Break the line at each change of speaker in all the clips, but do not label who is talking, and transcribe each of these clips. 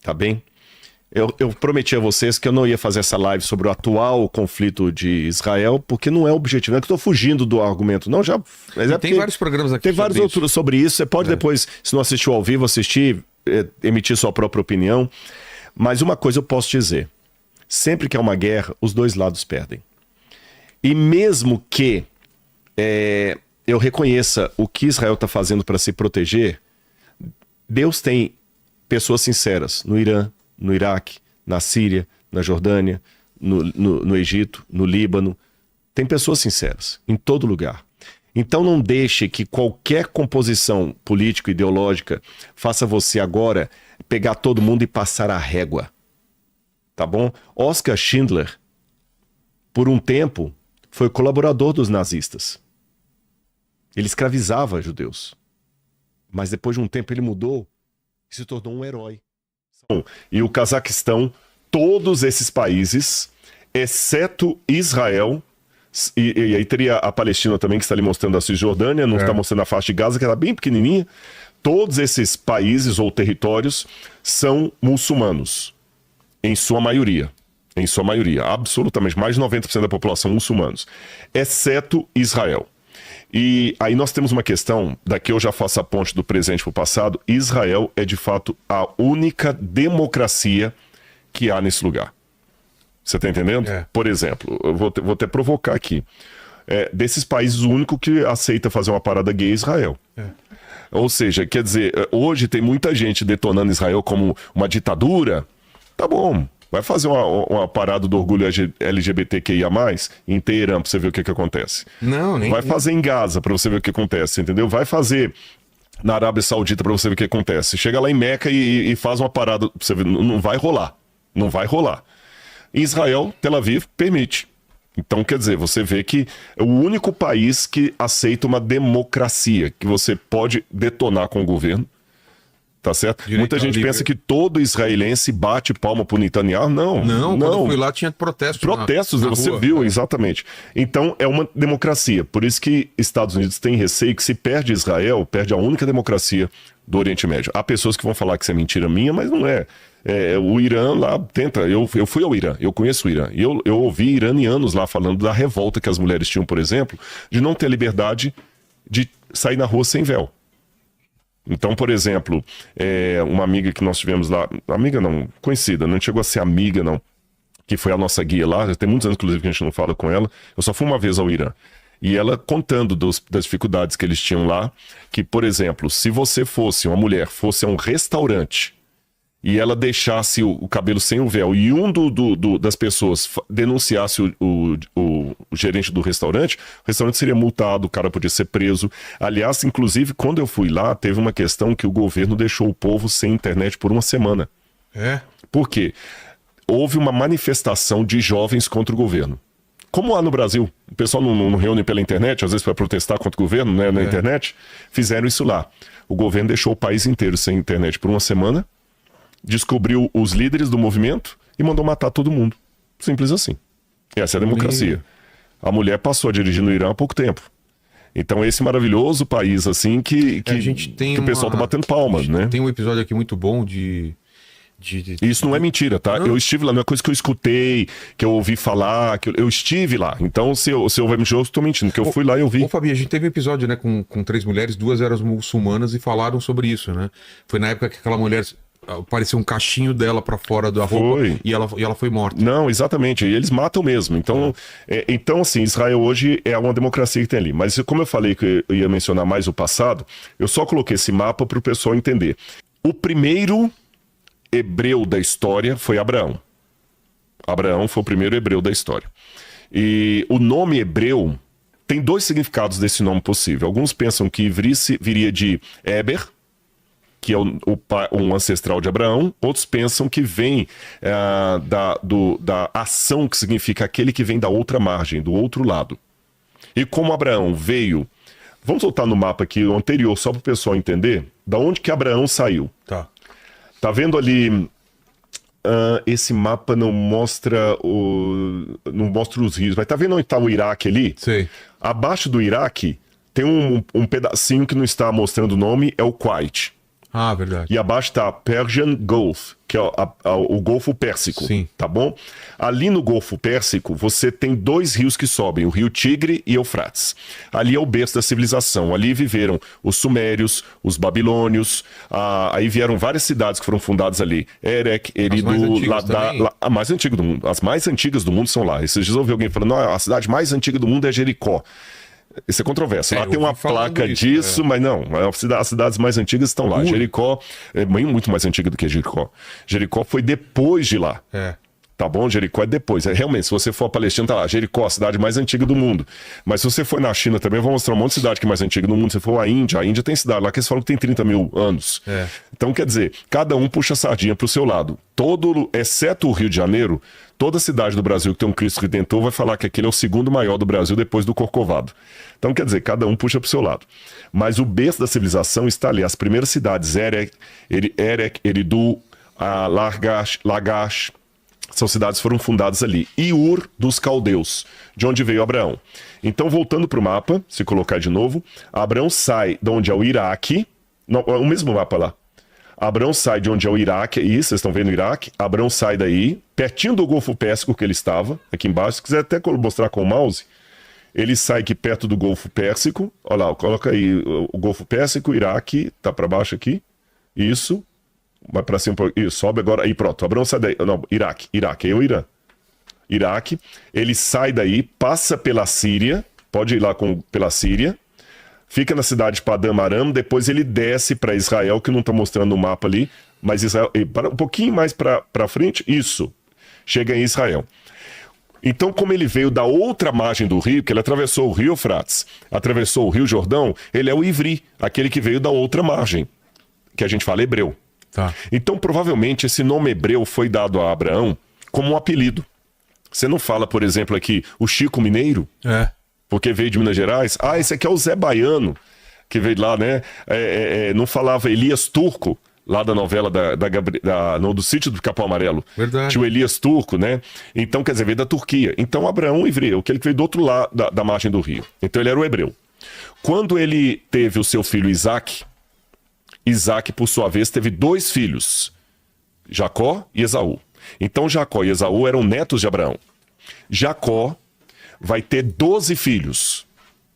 tá bem? Eu prometi a vocês que eu não ia fazer essa live sobre o atual conflito de Israel, porque não é objetivo. Não é que eu tô fugindo do argumento, não. Mas
tem vários programas aqui.
Tem vários outros sobre isso. Você pode depois, se não assistiu ao vivo, assistir, emitir sua própria opinião. Mas uma coisa eu posso dizer. Sempre que há uma guerra, os dois lados perdem. E mesmo que eu reconheça o que Israel está fazendo para se proteger, Deus tem pessoas sinceras no Irã, no Iraque, na Síria, na Jordânia, no Egito, no Líbano. Tem pessoas sinceras em todo lugar. Então não deixe que qualquer composição político-ideológica faça você agora pegar todo mundo e passar a régua. Tá bom? Oskar Schindler, por um tempo, foi colaborador dos nazistas. Ele escravizava judeus. Mas depois de um tempo ele mudou e se tornou um herói. E o Cazaquistão, todos esses países, exceto Israel, e aí teria a Palestina também, que está ali mostrando a Cisjordânia, não está mostrando a faixa de Gaza, que era bem pequenininha. Todos esses países ou territórios são muçulmanos, em sua maioria. Em sua maioria, absolutamente, mais de 90% da população muçulmanos, exceto Israel. E aí nós temos uma questão, daqui eu já faço a ponte do presente para o passado. Israel é de fato a única democracia que há nesse lugar. Você está entendendo? Por exemplo, eu vou até provocar aqui. Desses países, o único que aceita fazer uma parada gay é Israel. Ou seja, quer dizer, hoje tem muita gente detonando Israel como uma ditadura. Tá bom. Vai fazer uma parada do orgulho LGBTQIA+, em Teherã, pra você ver o que acontece. Vai fazer em Gaza, pra você ver o que acontece, entendeu? Vai fazer na Arábia Saudita, pra você ver o que acontece. Chega lá em Meca e faz uma parada, pra você ver, não vai rolar. Não vai rolar. Israel, Tel Aviv, permite. Então, quer dizer, você vê que é o único país que aceita uma democracia, que você pode detonar com o governo. Tá certo? Direito Muita gente pensa que todo israelense bate palma pro Netanyahu. Não.
Quando eu fui lá tinha protestos.
Protestos, na você rua, viu, exatamente. Então é uma democracia. Por isso que Estados Unidos tem receio que se perde Israel, perde a única democracia do Oriente Médio. Há pessoas que vão falar que isso é mentira minha, mas não é. O Irã lá tenta. Eu fui ao Irã, eu conheço o Irã. E eu ouvi iranianos lá falando da revolta que as mulheres tinham, por exemplo, de não ter liberdade de sair na rua sem véu. Então, por exemplo, uma amiga que nós tivemos lá, amiga não, conhecida, não chegou a ser amiga não, que foi a nossa guia lá, já tem muitos anos inclusive que a gente não fala com ela, eu só fui uma vez ao Irã. E ela contando das dificuldades que eles tinham lá, que, por exemplo, se você fosse uma mulher, fosse a um restaurante, e ela deixasse o cabelo sem o véu, e das pessoas denunciasse o gerente do restaurante, o restaurante seria multado, o cara podia ser preso. Aliás, inclusive, quando eu fui lá, teve uma questão que o governo deixou o povo sem internet por uma semana. Por quê? Houve uma manifestação de jovens contra o governo. Como lá no Brasil, o pessoal não reúne pela internet, às vezes para protestar contra o governo, né, na internet, fizeram isso lá. O governo deixou o país inteiro sem internet por uma semana, descobriu os líderes do movimento e mandou matar todo mundo. Simples assim. Essa é a democracia. A mulher passou a dirigir no Irã há pouco tempo. Então esse maravilhoso país assim que o pessoal tá batendo palmas, né?
Tem um episódio aqui muito bom
Isso não é mentira, tá? Não. Eu estive lá, não é coisa que eu escutei, que eu ouvi falar, que eu estive lá. Então se eu vai mentir, eu estou mentindo, que eu fui lá e eu vi.
Fabi, a gente teve um episódio, né, com 3 mulheres, 2 eram muçulmanas e falaram sobre isso, né? Foi na época que aquela mulher... Apareceu um cachinho dela pra fora da roupa e ela foi morta.
Não, exatamente. E eles matam mesmo. Então, então, assim, Israel hoje é uma democracia que tem ali. Mas como eu falei que eu ia mencionar mais o passado, eu só coloquei esse mapa para o pessoal entender. O primeiro hebreu da história foi Abraão. Abraão foi o primeiro hebreu da história. E o nome hebreu tem 2 significados desse nome possível. Alguns pensam que viria de Eber, que é um ancestral de Abraão. Outros pensam que vem da ação, que significa aquele que vem da outra margem, do outro lado. E como Abraão veio... Vamos voltar no mapa aqui, o anterior, só para o pessoal entender da onde que Abraão saiu. Tá vendo ali... esse mapa não mostra os rios. Mas tá vendo onde está o Iraque ali?
Sim.
Abaixo do Iraque tem um pedacinho que não está mostrando o nome, é o Kuwait.
Ah, verdade.
E abaixo está Persian Gulf, que é o Golfo Pérsico.
Sim.
Tá bom? Ali no Golfo Pérsico, você tem 2 rios que sobem, o rio Tigre e Eufrates. Ali é o berço da civilização. Ali viveram os sumérios, os babilônios, aí vieram várias cidades que foram fundadas ali. Erech, Eridu, a mais antiga do mundo. As mais antigas do mundo são lá. Esses dias eu ouvi alguém falando, não, a cidade mais antiga do mundo é Jericó. Isso é controverso. Lá tem uma placa disso, mas não. As cidades mais antigas estão lá. Jericó é muito mais antiga do que Jericó. Jericó foi depois de lá. Tá bom? Jericó é depois. Realmente, se você for a Palestina, tá lá. Jericó, a cidade mais antiga do mundo. Mas se você for na China também, eu vou mostrar um monte de cidade que é mais antiga do mundo. Se for a Índia tem cidade lá que eles falam que tem 30 mil anos. Então, quer dizer, cada um puxa a sardinha pro seu lado. Exceto o Rio de Janeiro, toda cidade do Brasil que tem um Cristo Redentor vai falar que aquele é o segundo maior do Brasil depois do Corcovado. Então, quer dizer, cada um puxa pro seu lado. Mas o berço da civilização está ali. As primeiras cidades, Erech, Eridu, Lagash, são cidades que foram fundadas ali. E Ur dos Caldeus, de onde veio Abraão. Então, voltando para o mapa, se colocar de novo, Abraão sai de onde é o Iraque, o mesmo mapa lá. Abraão sai de onde é o Iraque, vocês estão vendo o Iraque, Abraão sai daí, pertinho do Golfo Pérsico que ele estava, aqui embaixo, se quiser até mostrar com o mouse, ele sai aqui perto do Golfo Pérsico, olha lá, coloca aí o Golfo Pérsico, Iraque, tá para baixo aqui, isso, vai para cima, isso, sobe agora, aí pronto, Abraão sai daí, não, Iraque, aí o Irã. Iraque, ele sai daí, passa pela Síria, pode ir lá pela Síria, fica na cidade de Padam Aram, depois ele desce para Israel, que não está mostrando o mapa ali, mas Israel, um pouquinho mais para frente, isso, chega em Israel. Então, como ele veio da outra margem do rio, que ele atravessou o rio Eufrates, atravessou o rio Jordão, ele é o Ivri, aquele que veio da outra margem, que a gente fala hebreu.
Tá.
Então, provavelmente, esse nome hebreu foi dado a Abraão como um apelido. Você não fala, por exemplo, aqui, o Chico Mineiro? Porque veio de Minas Gerais. Esse aqui é o Zé Baiano, que veio lá, né? Não falava Elias Turco, lá da novela do Sítio do Capão Amarelo.
Verdade.
Tinha o Elias Turco, né? Então, quer dizer, veio da Turquia. Então, Abraão hebreu, aquele que veio do outro lado da margem do rio. Então, ele era o hebreu. Quando ele teve o seu filho Isaac, por sua vez, teve 2 filhos, Jacó e Esaú. Então, Jacó e Esaú eram netos de Abraão. Jacó vai ter 12 filhos,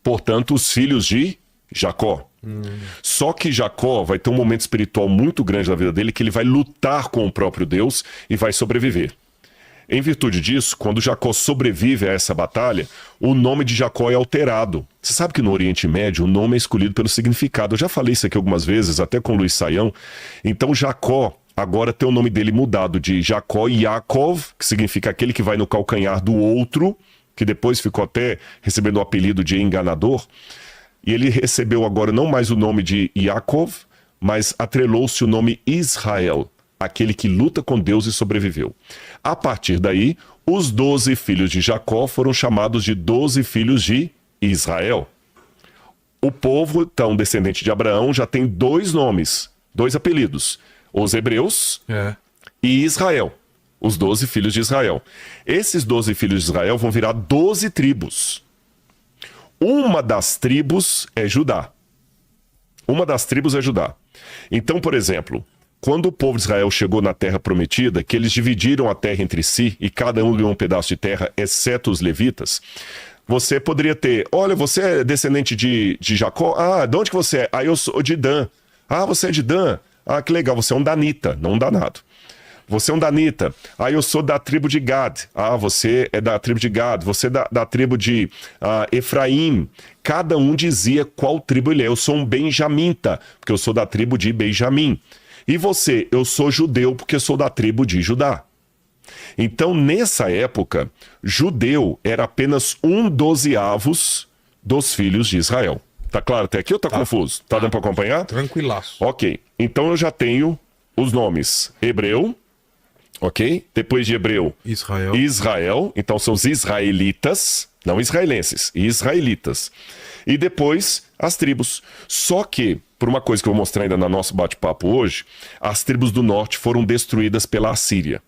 portanto, os filhos de Jacó. Só que Jacó vai ter um momento espiritual muito grande na vida dele, que ele vai lutar com o próprio Deus e vai sobreviver. Em virtude disso, quando Jacó sobrevive a essa batalha, o nome de Jacó é alterado. Você sabe que no Oriente Médio o nome é escolhido pelo significado. Eu já falei isso aqui algumas vezes, até com o Luiz Saião. Então Jacó agora tem o nome dele mudado de Jacó Yaakov, que significa aquele que vai no calcanhar do outro, que depois ficou até recebendo o apelido de enganador. E ele recebeu agora não mais o nome de Yaakov, mas atrelou-se o nome Israel, aquele que luta com Deus e sobreviveu. A partir daí, os 12 filhos de Jacó foram chamados de 12 filhos de Israel. O povo, então, descendente de Abraão, já tem 2 nomes, 2 apelidos. Os hebreus e Israel, os 12 filhos de Israel. Esses 12 filhos de Israel vão virar 12 tribos. Uma das tribos é Judá. Então, por exemplo, quando o povo de Israel chegou na terra prometida, que eles dividiram a terra entre si e cada um ganhou um pedaço de terra, exceto os levitas, você poderia ter, olha, você é descendente de Jacó? De onde que você é? Eu sou de Dan. Você é de Dan? Que legal, você é um danita, não um danado. Você é um danita. Eu sou da tribo de Gad. Você é da tribo de Gad. Você é da tribo de Efraim. Cada um dizia qual tribo ele é. Eu sou um benjamita, porque eu sou da tribo de Benjamim. E você? Eu sou judeu, porque eu sou da tribo de Judá. Então, nessa época, judeu era apenas 1/12 dos filhos de Israel. Tá claro até aqui ou tá confuso? Tá dando para acompanhar?
Tranquilaço.
Ok. Então eu já tenho os nomes hebreu, ok? Depois de hebreu, Israel. Então são os israelitas, não israelenses, israelitas. E depois as tribos. Só que, por uma coisa que eu vou mostrar ainda no nosso bate-papo hoje, as tribos do norte foram destruídas pela Assíria.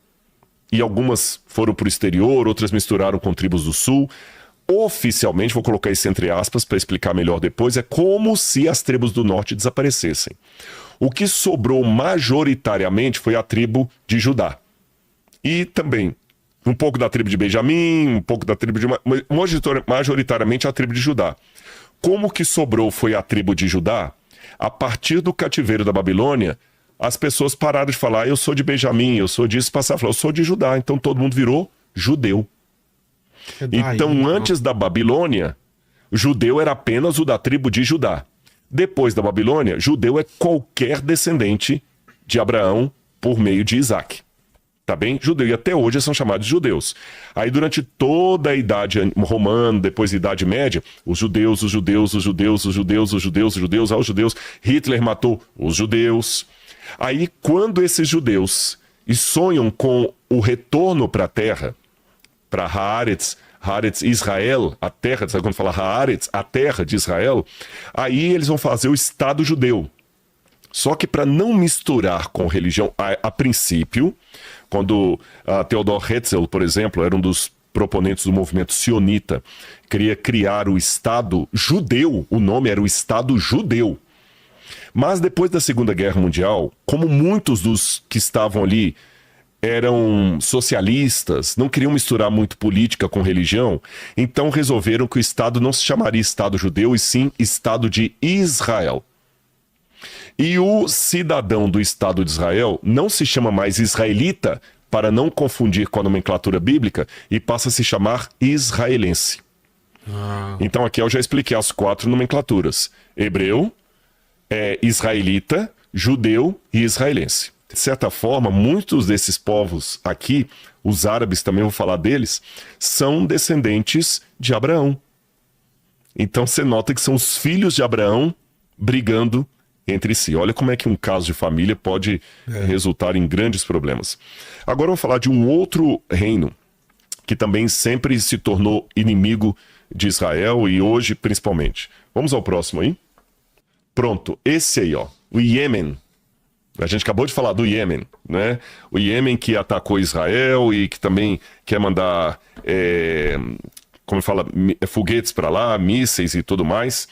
E algumas foram para o exterior, outras misturaram com tribos do sul. Oficialmente, vou colocar isso entre aspas para explicar melhor depois, é como se as tribos do norte desaparecessem. O que sobrou majoritariamente foi a tribo de Judá. E também um pouco da tribo de Benjamim, um pouco da tribo de... majoritariamente a tribo de Judá. Como que sobrou foi a tribo de Judá? A partir do cativeiro da Babilônia, as pessoas pararam de falar, eu sou de Benjamim, eu sou disso, passaram a falar, eu sou de Judá. Então todo mundo virou judeu. Então antes da Babilônia, judeu era apenas o da tribo de Judá. Depois da Babilônia, judeu é qualquer descendente de Abraão por meio de Isaac. Tá bem? Judeu. E até hoje são chamados de judeus. Aí durante toda a Idade Romana, depois da Idade Média, os judeus, Hitler matou os judeus. Aí quando esses judeus sonham com o retorno para a terra, para Haaretz Israel, a terra, sabe quando fala Haaretz, a terra de Israel, aí eles vão fazer o Estado judeu. Só que para não misturar com religião, a princípio, quando Theodor Herzl, por exemplo, era um dos proponentes do movimento sionita, queria criar o Estado judeu, o nome era o Estado judeu. Mas depois da Segunda Guerra Mundial, como muitos dos que estavam ali eram socialistas, não queriam misturar muito política com religião, então resolveram que o Estado não se chamaria Estado judeu, e sim Estado de Israel. E o cidadão do Estado de Israel não se chama mais israelita, para não confundir com a nomenclatura bíblica, e passa a se chamar israelense. Então aqui eu já expliquei as 4 nomenclaturas. Hebreu, israelita, judeu e israelense. De certa forma, muitos desses povos aqui, os árabes também vou falar deles, são descendentes de Abraão. Então você nota que são os filhos de Abraão brigando entre si. Olha como é que um caso de família pode resultar em grandes problemas. Agora eu vou falar de um outro reino que também sempre se tornou inimigo de Israel e hoje principalmente. Vamos ao próximo aí? Pronto, esse aí, ó, o Iêmen. A gente acabou de falar do Iêmen, né? O Iêmen que atacou Israel e que também quer mandar, como fala, foguetes para lá, mísseis e tudo mais.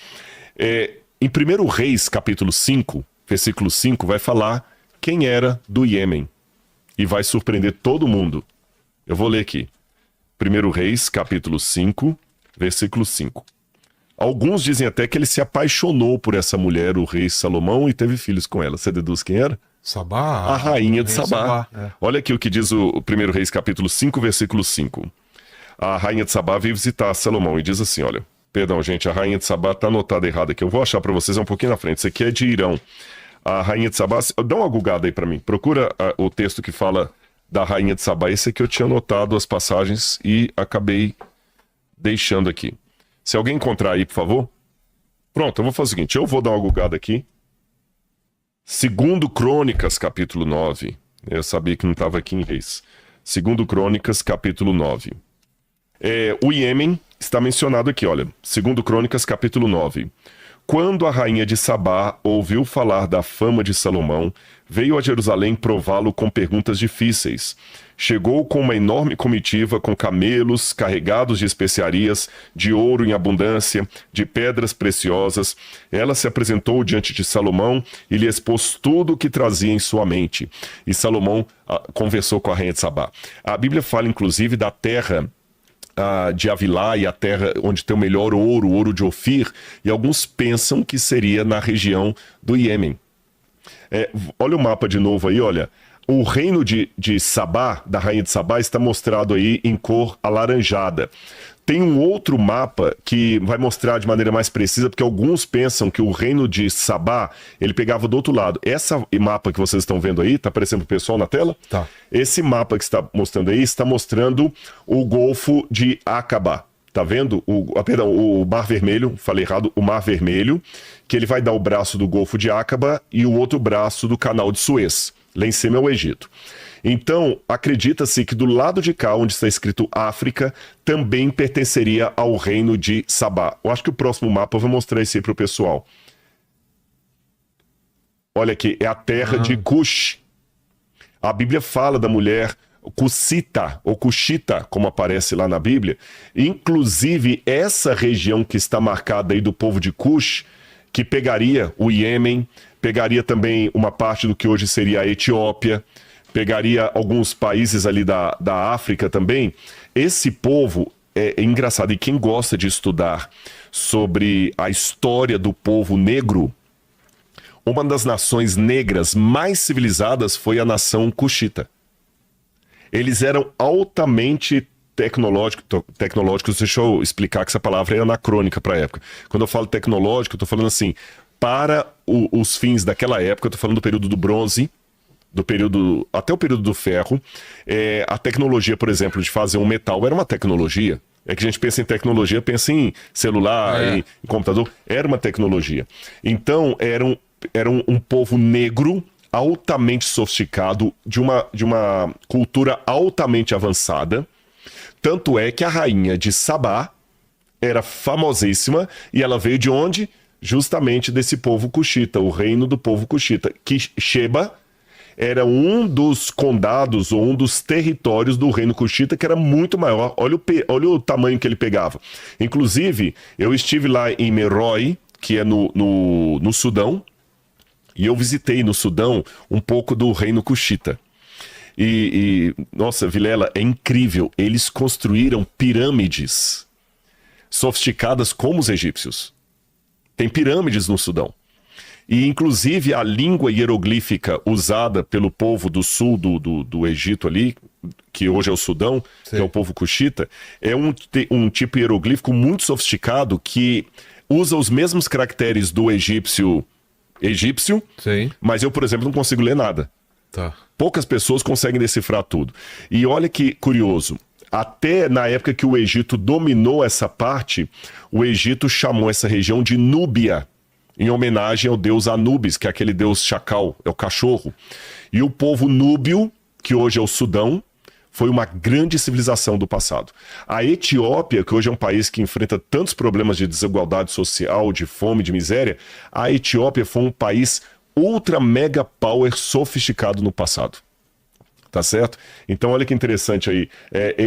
Em 1 Reis, capítulo 5, versículo 5, vai falar quem era do Iêmen. E vai surpreender todo mundo. Eu vou ler aqui. 1 Reis, capítulo 5, versículo 5. Alguns dizem até que ele se apaixonou por essa mulher, o rei Salomão, e teve filhos com ela. Você deduz quem era?
Sabá.
A rainha de Sabá. Olha aqui o que diz o 1 Reis, capítulo 5, versículo 5. A rainha de Sabá veio visitar Salomão e diz assim, olha... Perdão, gente, a rainha de Sabá tá anotada errada aqui. Eu vou achar para vocês um pouquinho na frente. Isso aqui é de Irão. A rainha de Sabá... Dá uma googada aí para mim. Procura o texto que fala da rainha de Sabá. Esse aqui eu tinha anotado as passagens e acabei deixando aqui. Se alguém encontrar aí, por favor. Pronto, eu vou fazer o seguinte. Eu vou dar uma googada aqui. 2 Crônicas, capítulo 9. Eu sabia que não estava aqui em Reis. 2 Crônicas, capítulo 9. O Iêmen está mencionado aqui, olha. 2 Crônicas, capítulo 9. Quando a rainha de Sabá ouviu falar da fama de Salomão, veio a Jerusalém prová-lo com perguntas difíceis. Chegou com uma enorme comitiva, com camelos carregados de especiarias, de ouro em abundância, de pedras preciosas. Ela se apresentou diante de Salomão e lhe expôs tudo o que trazia em sua mente. E Salomão conversou com a rainha de Sabá. A Bíblia fala, inclusive, da terra de Avilá e a terra onde tem o melhor ouro, o ouro de Ofir, e alguns pensam que seria na região do Iêmen. Olha o mapa de novo aí, olha. O reino de Sabá, da rainha de Sabá, está mostrado aí em cor alaranjada. Tem um outro mapa que vai mostrar de maneira mais precisa, porque alguns pensam que o reino de Sabá, ele pegava do outro lado. Esse mapa que vocês estão vendo aí, tá aparecendo pro pessoal na tela?
Tá.
Esse mapa que está mostrando aí, está mostrando o Golfo de Aqaba. Tá vendo? O Mar Vermelho, falei errado, o Mar Vermelho, que ele vai dar o braço do Golfo de Aqaba e o outro braço do Canal de Suez. Lá em cima é o Egito. Então, acredita-se que do lado de cá, onde está escrito África, também pertenceria ao reino de Sabá. Eu acho que o próximo mapa eu vou mostrar isso aí para o pessoal. Olha aqui, é a terra de Cush. A Bíblia fala da mulher Cushita, ou Cushita, como aparece lá na Bíblia. Inclusive, essa região que está marcada aí do povo de Cush, que pegaria o Iêmen, pegaria também uma parte do que hoje seria a Etiópia, pegaria alguns países ali da África também. Esse povo é engraçado, e quem gosta de estudar sobre a história do povo negro, uma das nações negras mais civilizadas foi a nação cuxita. Eles eram altamente tecnológicos, deixa eu explicar que essa palavra é anacrônica para a época. Quando eu falo tecnológico, eu estou falando assim, para os fins daquela época, eu estou falando do período do bronze, até o período do ferro. A tecnologia, por exemplo, de fazer um metal era uma tecnologia. É que a gente pensa em tecnologia, pensa em celular, em computador. Era uma tecnologia. Então, era um povo negro, altamente sofisticado, de uma cultura altamente avançada. Tanto é que a rainha de Sabá era famosíssima, e ela veio de onde? Justamente desse povo cuxita, o reino do povo cuxita. Que Sheba era um dos condados ou um dos territórios do reino cuxita, que era muito maior. Olha o tamanho que ele pegava. Inclusive, eu estive lá em Meroe, que é no Sudão, e eu visitei no Sudão um pouco do reino cuxita. Nossa, Vilela, é incrível. Eles construíram pirâmides sofisticadas como os egípcios. Tem pirâmides no Sudão. E, inclusive, a língua hieroglífica usada pelo povo do sul do Egito ali, que hoje é o Sudão, que é o povo cuxita, é um tipo hieroglífico muito sofisticado que usa os mesmos caracteres do egípcio, mas eu, por exemplo, não consigo ler nada.
Tá.
Poucas pessoas conseguem decifrar tudo. E olha que curioso, até na época que o Egito dominou essa parte, o Egito chamou essa região de Núbia, em homenagem ao deus Anubis, que é aquele deus chacal, é o cachorro. E o povo núbio, que hoje é o Sudão, foi uma grande civilização do passado. A Etiópia, que hoje é um país que enfrenta tantos problemas de desigualdade social, de fome, de miséria, a Etiópia foi um país ultra mega power sofisticado no passado. Tá certo? Então olha que interessante aí.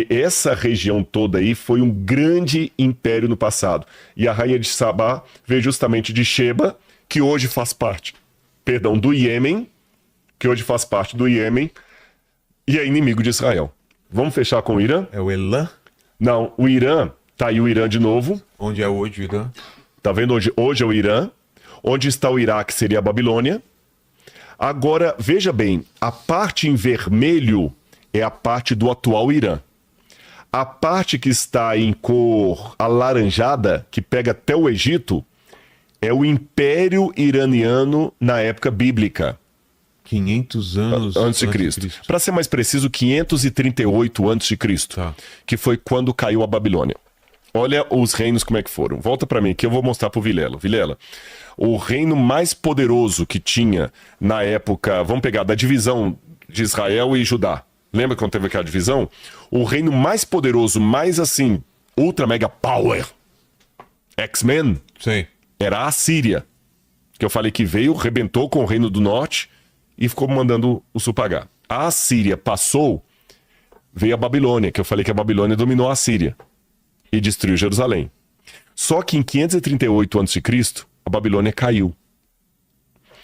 Essa região toda aí foi um grande império no passado. E a rainha de Sabá veio justamente de Sheba, que hoje faz parte, do Iêmen, e é inimigo de Israel. Vamos fechar com o Irã?
É o Elã?
Não, o Irã, tá aí o Irã de novo.
Onde é hoje o Irã?
Tá vendo hoje é o Irã? Onde está o Iraque seria a Babilônia. Agora, veja bem, a parte em vermelho é a parte do atual Irã. A parte que está em cor alaranjada, que pega até o Egito, é o Império Iraniano na época bíblica.
500 anos
antes de Cristo. Para ser mais preciso, 538 antes de Cristo,
tá,
que foi quando caiu a Babilônia. Olha os reinos como é que foram. Volta para mim que eu vou mostrar pro Vilela. Vilela, o reino mais poderoso que tinha na época, vamos pegar da divisão de Israel e Judá. Lembra quando teve aquela divisão? O reino mais poderoso, mais assim, ultra mega power, X-Men, era a Síria. Que eu falei que veio, rebentou com o reino do norte e ficou mandando o sul pagar. A Síria passou, veio a Babilônia, que eu falei que a Babilônia dominou a Síria e destruiu Jerusalém. Só que em 538 a.C., a Babilônia caiu.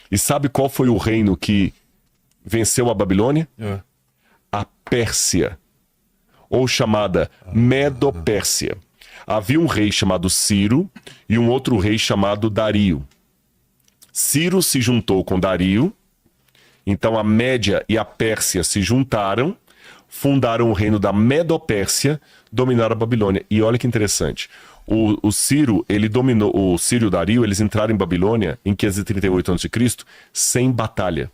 E sabe qual foi o reino que venceu a Babilônia? A Pérsia, ou chamada Medo-Pérsia. Havia um rei chamado Ciro e um outro rei chamado Dario. Ciro se juntou com Dario, então a Média e a Pérsia se juntaram, fundaram o reino da Medo-Pérsia, dominaram a Babilônia. E olha que interessante, o Ciro, ele dominou, o Ciro e o Dario, eles entraram em Babilônia em 538 a.C. sem batalha.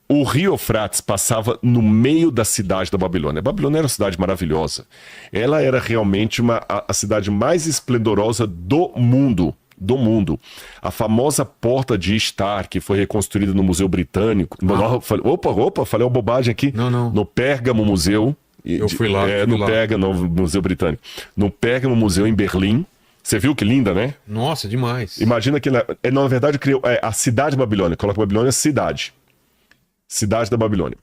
O rio Eufrates passava no meio da cidade da Babilônia. A Babilônia era uma cidade maravilhosa. Ela era realmente a cidade mais esplendorosa do mundo. A famosa Porta de Ishtar, que foi reconstruída no Museu Britânico. Falei uma bobagem aqui.
Não.
No Pérgamo Museu.
Eu fui lá.
No Museu Britânico. No Pérgamo Museu em Berlim. Você viu que linda, né?
Nossa, demais.
Imagina que, na verdade, criou a cidade Babilônia. Coloca Babilônia, cidade. Cidade da Babilônia.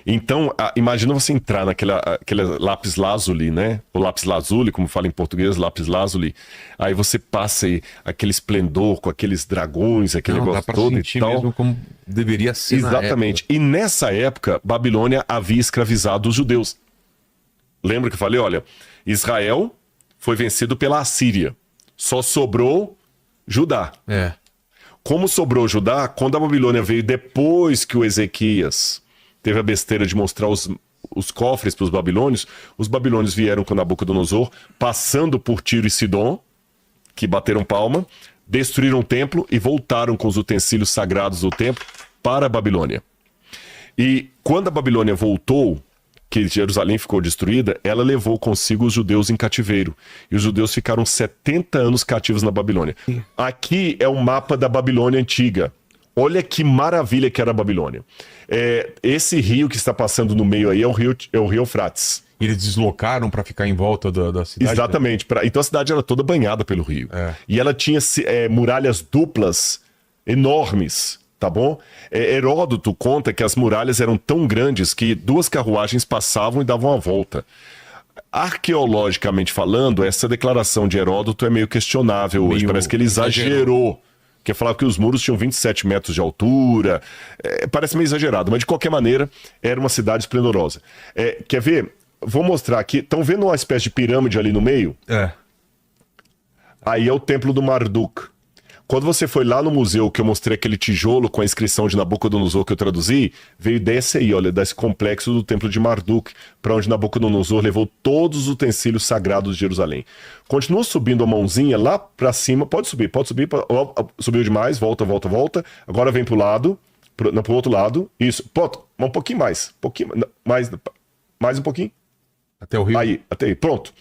Então, imagina você entrar aquele lápis lazuli, né? O lápis lazuli, como fala em português, lápis lazuli. Aí você passa aí aquele esplendor com aqueles dragões, aquele negócio
dá pra
todo
sentir
e tal.
mesmo como deveria ser.
Exatamente. E nessa época, Babilônia havia escravizado os judeus. Lembra que eu falei, olha, Israel foi vencido pela Assíria. Só sobrou Judá. Como sobrou Judá, quando a Babilônia veio depois que o Ezequias teve a besteira de mostrar os cofres para os babilônios vieram com Nabucodonosor, passando por Tiro e Sidom, que bateram palma, destruíram o templo e voltaram com os utensílios sagrados do templo para a Babilônia. E quando a Babilônia voltou, que Jerusalém ficou destruída, ela levou consigo os judeus em cativeiro. E os judeus ficaram 70 anos cativos na Babilônia. Aqui é o mapa da Babilônia antiga. Olha que maravilha que era a Babilônia. Esse rio que está passando no meio aí é o rio Eufrates.
E eles deslocaram para ficar em volta da cidade?
Exatamente. Então a cidade era toda banhada pelo rio. E ela tinha muralhas duplas enormes, tá bom? Heródoto conta que as muralhas eram tão grandes que 2 carruagens passavam e davam a volta. Arqueologicamente falando, essa declaração de Heródoto é meio questionável hoje. Parece que ele exagerou. Que falava que os muros tinham 27 metros de altura. Parece meio exagerado, mas de qualquer maneira, era uma cidade esplendorosa. Quer ver? Vou mostrar aqui. Estão vendo uma espécie de pirâmide ali no meio? Aí é o templo do Marduk. Quando você foi lá no museu, que eu mostrei aquele tijolo com a inscrição de Nabucodonosor que eu traduzi, veio desse aí, olha, desse complexo do templo de Marduk, para onde Nabucodonosor levou todos os utensílios sagrados de Jerusalém. Continua subindo a mãozinha lá para cima, pode subir, subiu demais, volta. Agora vem pro lado, pro outro lado, isso, pronto, um pouquinho mais, mais um pouquinho.
Até o rio?
Aí, até aí, pronto.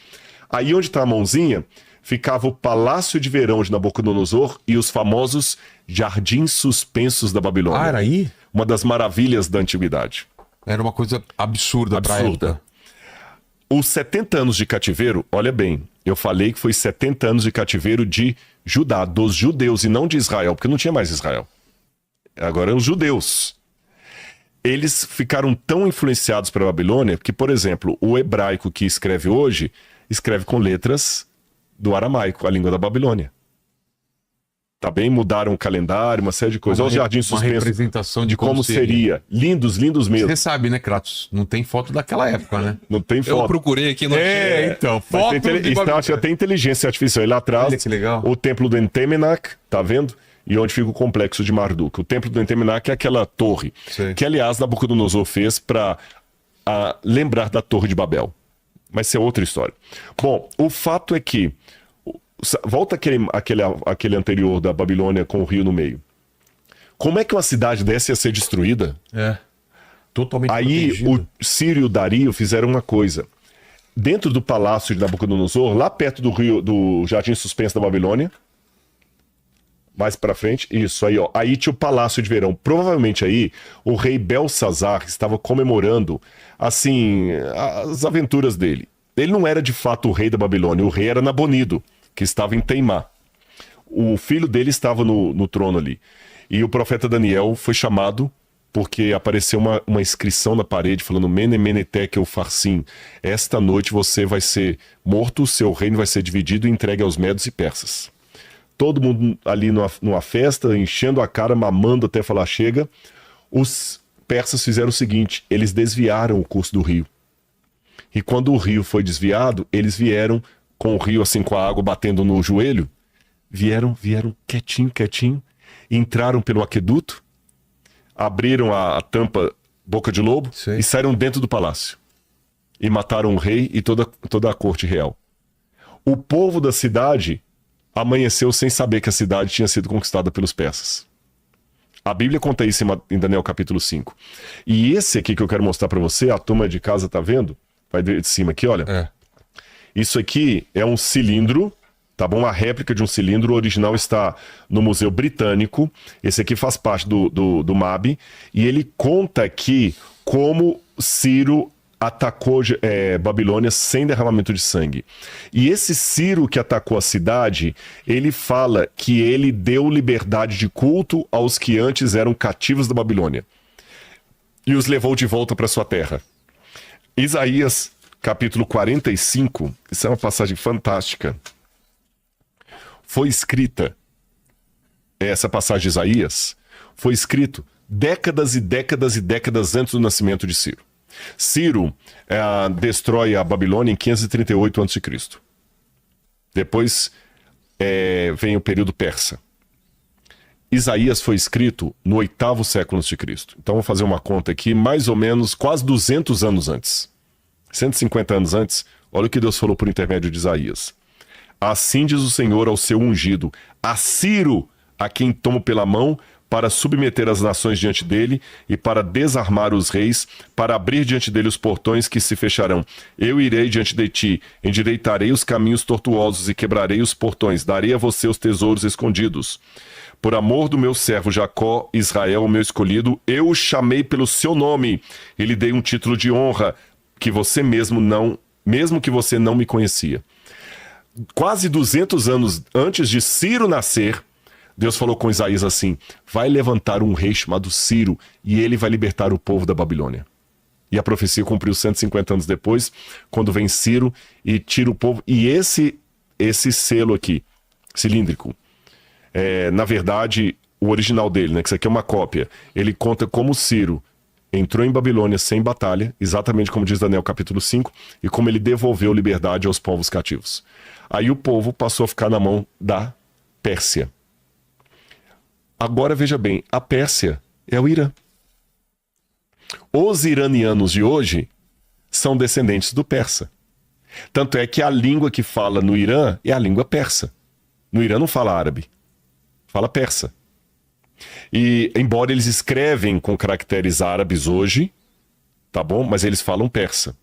Aí onde tá a mãozinha, ficava o Palácio de Verão de Nabucodonosor e os famosos Jardins Suspensos da Babilônia.
Era aí?
Uma das maravilhas da antiguidade.
Era uma coisa absurda pra época.
Os 70 anos de cativeiro, olha bem, eu falei que foi 70 anos de cativeiro de Judá, dos judeus e não de Israel, porque não tinha mais Israel. Agora eram os judeus. Eles ficaram tão influenciados pela Babilônia que, por exemplo, o hebraico que escreve hoje, escreve com letras do aramaico, a língua da Babilônia. Tá bem? Mudaram o calendário, uma série de coisas. Olha os jardins suspensos.
Uma representação de como
seria. Lindos mesmo.
Você sabe, né, Kratos? Não tem foto daquela época, né?
Não tem foto.
Eu procurei aqui no
então, foto
Acho até inteligência artificial. Aí lá atrás,
olha que legal.
O templo do Entemenak, tá vendo? E onde fica o complexo de Marduk. O templo do Entemenak é aquela torre.
Sei.
Que, aliás, Nabucodonosor fez para lembrar da Torre de Babel. Mas isso é outra história. Bom, o fato é que volta aquele anterior da Babilônia com o rio no meio. Como é que uma cidade dessa ia ser destruída?
Totalmente
Aí
protegido.
o Ciro e o Dario fizeram uma coisa. Dentro do palácio de Nabucodonosor, lá perto do Jardim Suspenso da Babilônia, mais pra frente, isso aí, ó. Aí tinha o Palácio de Verão. Provavelmente aí o rei Belsazar estava comemorando, assim, as aventuras dele. Ele não era de fato o rei da Babilônia, o rei era Nabonido, que estava em Teimá. O filho dele estava no trono ali. E o profeta Daniel foi chamado porque apareceu uma inscrição na parede falando Mene Mene Tekel Farsim. Esta noite você vai ser morto, o seu reino vai ser dividido e entregue aos medos e persas. Todo mundo ali numa festa, enchendo a cara, mamando até falar chega. Os persas fizeram o seguinte, eles desviaram o curso do rio. E quando o rio foi desviado, eles vieram com o rio assim, com a água batendo no joelho, vieram quietinho, entraram pelo aqueduto, abriram a tampa boca de lobo
Sim.
E saíram dentro do palácio. E mataram o rei e toda a corte real. O povo da cidade amanheceu sem saber que a cidade tinha sido conquistada pelos persas. A Bíblia conta isso em Daniel capítulo 5. E esse aqui que eu quero mostrar para você, a turma de casa tá vendo? Vai de cima aqui, olha. Isso aqui é um cilindro, tá bom? A réplica de um cilindro, o original está no Museu Britânico. Esse aqui faz parte do MAB. E ele conta aqui como Ciro atacou Babilônia sem derramamento de sangue. E esse Ciro que atacou a cidade, ele fala que ele deu liberdade de culto aos que antes eram cativos da Babilônia. e os levou de volta para sua terra. Isaías, capítulo 45, isso é uma passagem fantástica. Foi escrita, essa passagem de Isaías, foi escrito décadas e décadas e décadas antes do nascimento de Ciro. Ciro destrói a Babilônia em 538 a.C. Depois vem o período persa. Isaías foi escrito no 8º século a.C. Então vou fazer uma conta aqui, mais ou menos quase 200 anos antes. 150 anos antes, olha o que Deus falou por intermédio de Isaías. Assim diz o Senhor ao seu ungido, a Ciro, a quem tomo pela mão, para submeter as nações diante dele e para desarmar os reis, para abrir diante dele os portões que se fecharão. Eu irei diante de ti, endireitarei os caminhos tortuosos e quebrarei os portões, darei a você os tesouros escondidos. Por amor do meu servo Jacó, Israel, o meu escolhido, eu o chamei pelo seu nome e lhe dei um título de honra que você mesmo que você não me conhecia. Quase 200 anos antes de Ciro nascer, Deus falou com Isaías assim, vai levantar um rei chamado Ciro e ele vai libertar o povo da Babilônia. E a profecia cumpriu 150 anos depois, quando vem Ciro e tira o povo. E esse selo aqui, cilíndrico, na verdade, o original dele, que isso aqui é uma cópia, ele conta como Ciro entrou em Babilônia sem batalha, exatamente como diz Daniel capítulo 5, e como ele devolveu liberdade aos povos cativos. Aí o povo passou a ficar na mão da Pérsia. Agora veja bem, a Pérsia é o Irã. Os iranianos de hoje são descendentes do persa. Tanto é que a língua que fala no Irã é a língua persa. No Irã não fala árabe, fala persa. E embora eles escrevem com caracteres árabes hoje, tá bom? Mas eles falam persa.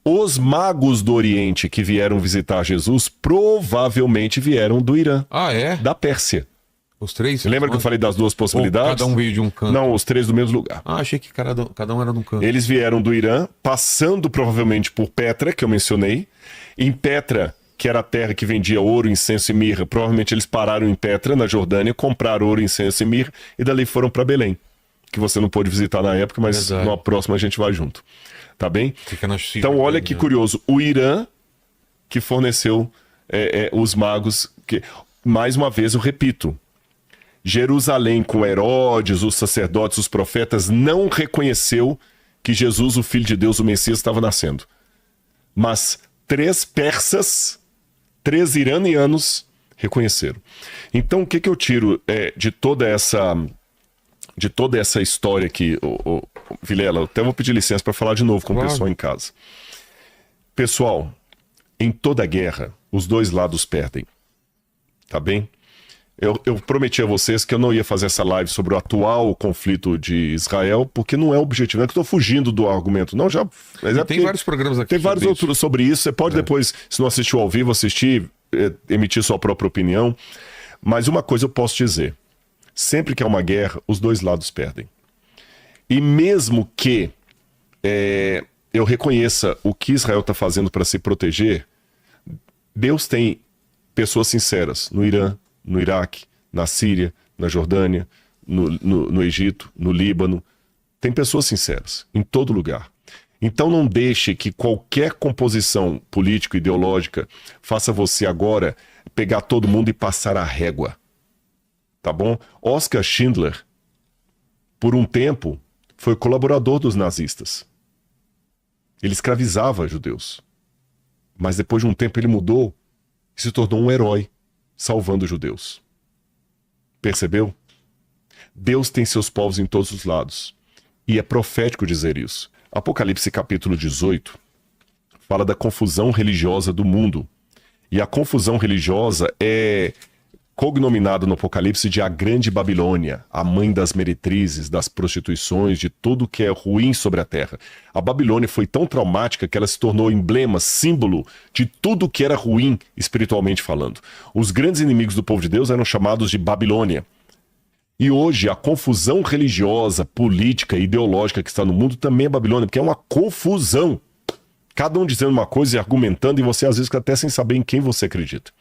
Os magos do Oriente que vieram visitar Jesus provavelmente vieram do Irã.
Ah, é?
Da Pérsia.
Os três?
Lembra que eu falei das duas possibilidades?
Ou cada um veio de um canto?
Não, os três do mesmo lugar.
Ah, achei que cada um era de um canto.
Eles vieram do Irã, passando provavelmente por Petra, que eu mencionei. Em Petra, que era a terra que vendia ouro, incenso e mirra, provavelmente eles pararam em Petra, na Jordânia, compraram ouro, incenso e mirra, e dali foram para Belém, que você não pôde visitar na época, mas numa próxima a gente vai junto. Tá bem?
Fica na China,
então olha que curioso, o Irã que forneceu os magos, que, mais uma vez eu repito, Jerusalém com Herodes, os sacerdotes, os profetas, não reconheceu que Jesus, o Filho de Deus, o Messias, estava nascendo. Mas 3 persas, 3 iranianos reconheceram. Então o que eu tiro de toda essa história aqui, Vilela, eu até vou pedir licença para falar de novo com o pessoal em casa. Pessoal, em toda guerra, os dois lados perdem. Tá bem? Eu prometi a vocês que eu não ia fazer essa live sobre o atual conflito de Israel, porque não é o objetivo. Não é que eu estou fugindo do argumento, não. Mas
tem vários programas aqui.
Tem vários outros sobre isso. Você pode depois, se não assistiu ao vivo, emitir sua própria opinião. Mas uma coisa eu posso dizer. Sempre que há uma guerra, os dois lados perdem. E mesmo que eu reconheça o que Israel está fazendo para se proteger, Deus tem pessoas sinceras no Irã, no Iraque, na Síria, na Jordânia, no Egito, no Líbano. Tem pessoas sinceras em todo lugar. Então não deixe que qualquer composição político-ideológica faça você agora pegar todo mundo e passar a régua. Tá bom? Oskar Schindler, por um tempo, foi colaborador dos nazistas. Ele escravizava judeus. Mas depois de um tempo ele mudou e se tornou um herói, salvando os judeus. Percebeu? Deus tem seus povos em todos os lados. E é profético dizer isso. Apocalipse capítulo 18 fala da confusão religiosa do mundo. E a confusão religiosa é cognominada no Apocalipse de a Grande Babilônia, a mãe das meretrizes, das prostituições, de tudo que é ruim sobre a terra. A Babilônia foi tão traumática que ela se tornou emblema, símbolo de tudo que era ruim espiritualmente falando. Os grandes inimigos do povo de Deus eram chamados de Babilônia. E hoje a confusão religiosa, política, ideológica que está no mundo também é Babilônia, porque é uma confusão. Cada um dizendo uma coisa e argumentando, e você às vezes fica até sem saber em quem você acredita.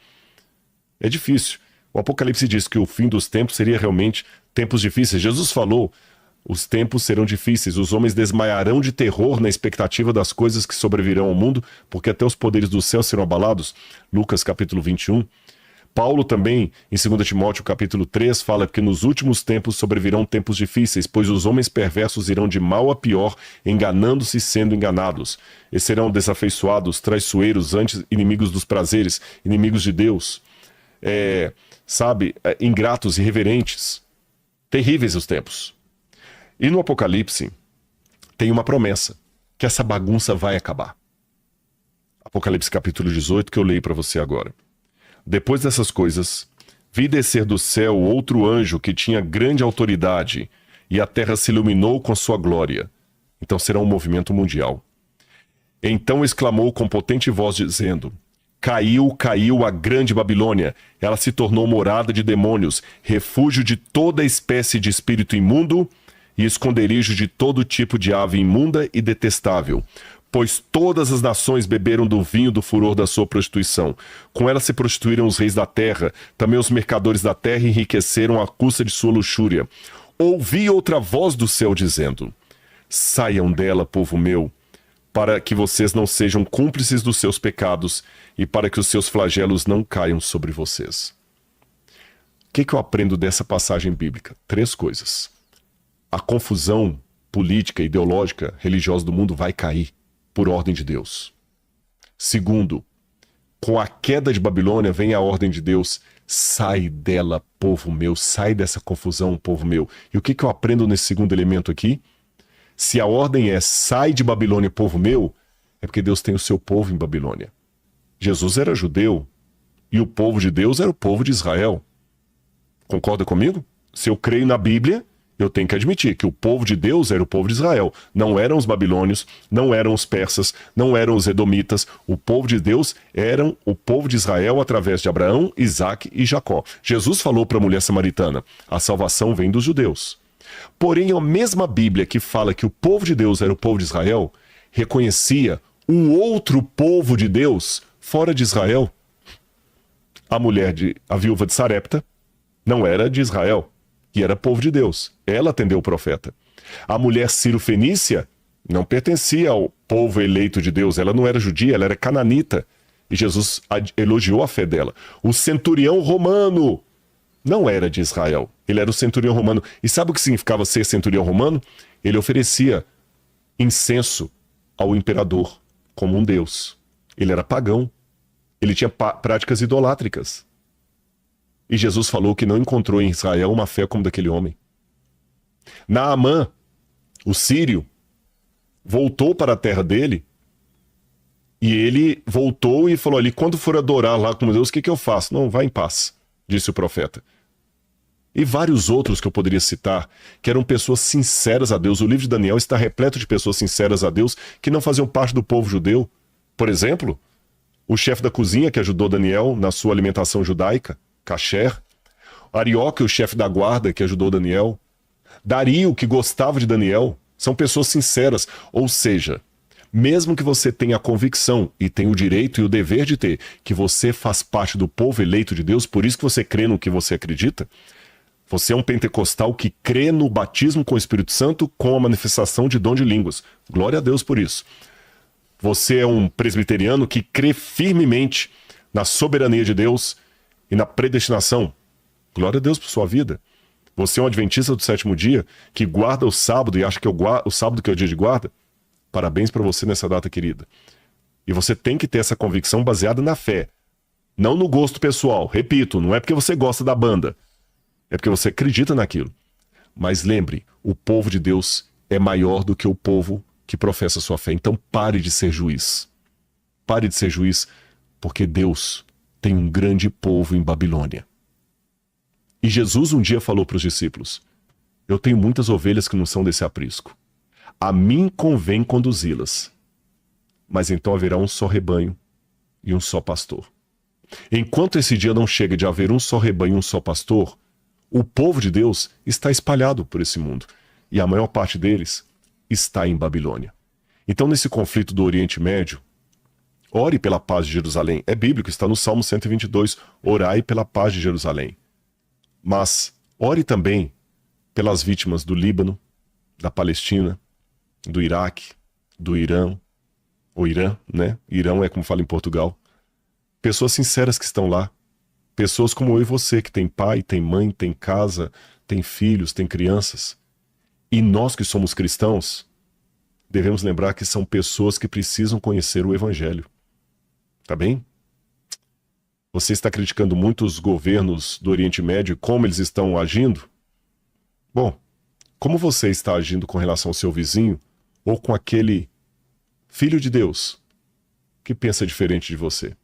É difícil. O Apocalipse diz que o fim dos tempos seria realmente tempos difíceis. Jesus falou Os tempos serão difíceis, os homens desmaiarão de terror na expectativa das coisas que sobrevirão ao mundo, porque até os poderes do céu serão abalados. Lucas capítulo 21. Paulo também, em 2 Timóteo capítulo 3, fala que nos últimos tempos sobrevirão tempos difíceis, pois os homens perversos irão de mal a pior, enganando-se e sendo enganados. E serão desafeiçoados, traiçoeiros, antes inimigos dos prazeres, inimigos de Deus, ingratos, irreverentes. Terríveis os tempos. E no Apocalipse tem uma promessa, que essa bagunça vai acabar. Apocalipse capítulo 18, que eu leio para você agora. Depois dessas coisas, vi descer do céu outro anjo que tinha grande autoridade, e a terra se iluminou com sua glória. Então será um movimento mundial. Então exclamou com potente voz, dizendo: Caiu, caiu a grande Babilônia. Ela se tornou morada de demônios, refúgio de toda espécie de espírito imundo e esconderijo de todo tipo de ave imunda e detestável. Pois todas as nações beberam do vinho do furor da sua prostituição. Com ela se prostituíram os reis da terra, também os mercadores da terra enriqueceram à custa de sua luxúria. Ouvi outra voz do céu dizendo: Saiam dela, povo meu, para que vocês não sejam cúmplices dos seus pecados e para que os seus flagelos não caiam sobre vocês. O que eu aprendo dessa passagem bíblica? 3 coisas. A confusão política, ideológica, religiosa do mundo vai cair por ordem de Deus. Segundo, com a queda de Babilônia vem a ordem de Deus: sai dela, povo meu, sai dessa confusão, povo meu. E o que eu aprendo nesse segundo elemento aqui? Se a ordem é sai de Babilônia, povo meu, é porque Deus tem o seu povo em Babilônia. Jesus era judeu e o povo de Deus era o povo de Israel. Concorda comigo? Se eu creio na Bíblia, eu tenho que admitir que o povo de Deus era o povo de Israel. Não eram os babilônios, não eram os persas, não eram os edomitas. O povo de Deus eram o povo de Israel através de Abraão, Isaque e Jacó. Jesus falou para a mulher samaritana: a salvação vem dos judeus. Porém, a mesma Bíblia que fala que o povo de Deus era o povo de Israel, reconhecia um outro povo de Deus fora de Israel. A viúva de Sarepta não era de Israel. E era povo de Deus. Ela atendeu o profeta. A mulher Ciro-Fenícia não pertencia ao povo eleito de Deus. Ela não era judia, ela era cananita. E Jesus elogiou a fé dela. O centurião romano não era de Israel. Ele era o centurião romano. E sabe o que significava ser centurião romano? Ele oferecia incenso ao imperador como um deus. Ele era pagão. Ele tinha práticas idolátricas. E Jesus falou que não encontrou em Israel uma fé como daquele homem. Naamã, o sírio, voltou para a terra dele e ele voltou e falou ali: quando for adorar lá como Deus, o que eu faço? Não, vá em paz, disse o profeta. E vários outros que eu poderia citar, que eram pessoas sinceras a Deus. O livro de Daniel está repleto de pessoas sinceras a Deus que não faziam parte do povo judeu. Por exemplo, o chefe da cozinha que ajudou Daniel na sua alimentação judaica, Kasher, Arioque, o chefe da guarda que ajudou Daniel, Dario, que gostava de Daniel, são pessoas sinceras. Ou seja, mesmo que você tenha a convicção, e tenha o direito e o dever de ter, que você faz parte do povo eleito de Deus, por isso que você crê no que você acredita, você é um pentecostal que crê no batismo com o Espírito Santo com a manifestação de dom de línguas. Glória a Deus por isso. Você é um presbiteriano que crê firmemente na soberania de Deus e na predestinação. Glória a Deus por sua vida. Você é um adventista do 7º dia que guarda o sábado e acha que o sábado que é o dia de guarda. Parabéns para você nessa data querida. E você tem que ter essa convicção baseada na fé. Não no gosto pessoal. Repito, não é porque você gosta da banda. É porque você acredita naquilo. Mas lembre, o povo de Deus é maior do que o povo que professa sua fé. Então pare de ser juiz. Pare de ser juiz, porque Deus tem um grande povo em Babilônia. E Jesus um dia falou para os discípulos: eu tenho muitas ovelhas que não são desse aprisco. A mim convém conduzi-las. Mas então haverá um só rebanho e um só pastor. Enquanto esse dia não chega de haver um só rebanho e um só pastor, o povo de Deus está espalhado por esse mundo. E a maior parte deles está em Babilônia. Então, nesse conflito do Oriente Médio, ore pela paz de Jerusalém. É bíblico, está no Salmo 122. Orai pela paz de Jerusalém. Mas ore também pelas vítimas do Líbano, da Palestina, do Iraque, do Irã, ou Irã, né? Irão é como fala em Portugal. Pessoas sinceras que estão lá. Pessoas como eu e você, que tem pai, tem mãe, tem casa, tem filhos, tem crianças. E nós que somos cristãos, devemos lembrar que são pessoas que precisam conhecer o Evangelho. Tá bem? Você está criticando muito os governos do Oriente Médio e como eles estão agindo? Bom, como você está agindo com relação ao seu vizinho ou com aquele filho de Deus que pensa diferente de você?